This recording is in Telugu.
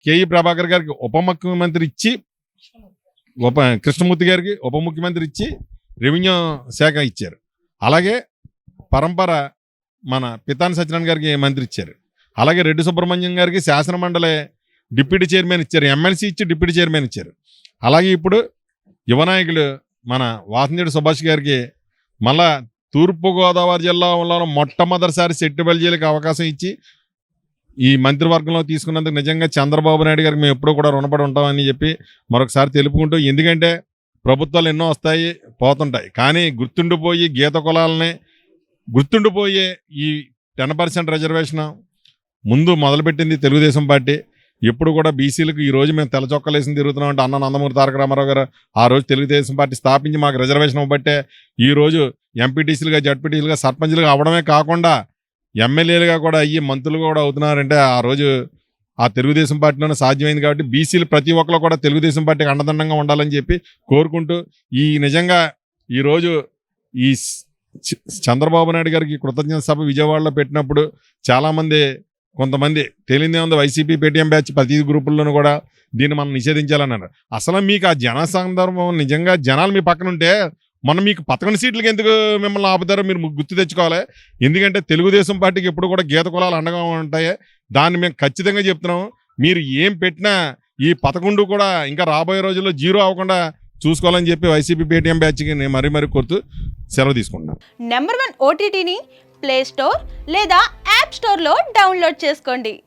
కేఈ ప్రభాకర్ గారికి ఉప ముఖ్యమంత్రి ఇచ్చి కృష్ణమూర్తి గారికి ఉప ముఖ్యమంత్రి ఇచ్చి రెవెన్యూ శాఖ ఇచ్చారు. అలాగే పరంపర మన పితాని సత్యనారాయణ గారికి మంత్రి ఇచ్చారు. అలాగే రెడ్డి సుబ్రహ్మణ్యం గారికి శాసనమండలి డిప్యూటీ చైర్మన్ ఇచ్చారు, ఎమ్మెల్సీ ఇచ్చి డిప్యూటీ చైర్మన్ ఇచ్చారు. అలాగే ఇప్పుడు యువనాయకులు మన వాసంజేడి సుభాష్ గారికి మళ్ళా తూర్పుగోదావరి జిల్లాలో మొట్టమొదటిసారి సెట్టుబల్జీలకు అవకాశం ఇచ్చి ఈ మంత్రివర్గంలో తీసుకున్నందుకు నిజంగా చంద్రబాబు నాయుడు గారికి మేము ఎప్పుడూ కూడా రుణపడి ఉంటామని చెప్పి మరొకసారి తెలుపుకుంటూ, ఎందుకంటే ప్రభుత్వాలు ఎన్నో వస్తాయి పోతుంటాయి, కానీ గుర్తుండిపోయి గీత కులాలని గుర్తుండిపోయే ఈ 10% రిజర్వేషన్ ముందు మొదలుపెట్టింది తెలుగుదేశం పార్టీ. ఎప్పుడు కూడా బీసీలకు ఈ రోజు మేము తెల్ల చొక్కలేసి తిరుగుతున్నాం అంటే అన్న నందమూరి తారక రామారావు గారు ఆ రోజు తెలుగుదేశం పార్టీ స్థాపించి మాకు రిజర్వేషన్ ఇవ్వబట్టే ఈ రోజు ఎంపీటీసీలుగా జడ్పీటీసీలుగా సర్పంచ్లుగా అవ్వడమే కాకుండా ఎమ్మెల్యేలుగా కూడా అయ్యి మంత్రులు కూడా అవుతున్నారంటే ఆ రోజు ఆ తెలుగుదేశం పార్టీలోనే సాధ్యమైంది. కాబట్టి బీసీలు ప్రతి ఒక్కరు కూడా తెలుగుదేశం పార్టీకి అండదండంగా ఉండాలని చెప్పి కోరుకుంటూ, ఈ నిజంగా ఈరోజు ఈ చంద్రబాబు నాయుడు గారికి కృతజ్ఞత సభ విజయవాడలో పెట్టినప్పుడు చాలామంది కొంతమంది తెలియదే ఉంది వైసీపీ పేటీఎం బ్యాచ్ ప్రతి గ్రూపుల్లోనూ కూడా దీన్ని మనం నిషేధించాలన్నారు. అసలు మీకు ఆ జన సందర్భం నిజంగా జనాలు మీ పక్కన ఉంటే మనం మీకు 11 సీట్లకి ఎందుకు మిమ్మల్ని ఆపుతారో మీరు గుర్తు తెచ్చుకోవాలి. ఎందుకంటే తెలుగుదేశం పార్టీకి ఎప్పుడు కూడా గీత కులాలు అండగా ఉంటాయి. దాన్ని మేము ఖచ్చితంగా చెప్తున్నాము. మీరు ఏం పెట్టినా ఈ 11 కూడా ఇంకా రాబోయే రోజుల్లో జీరో అవ్వకుండా చూసుకోవాలని చెప్పి వైసీపీ పేటీఎం బ్యాచ్కి నేను మరీ కోరుతూ సెలవు తీసుకుంటున్నాను. నెంబర్ 1 ఓటీటీని ప్లే స్టోర్ లేదా యాప్ స్టోర్లో డౌన్లోడ్ చేసుకోండి.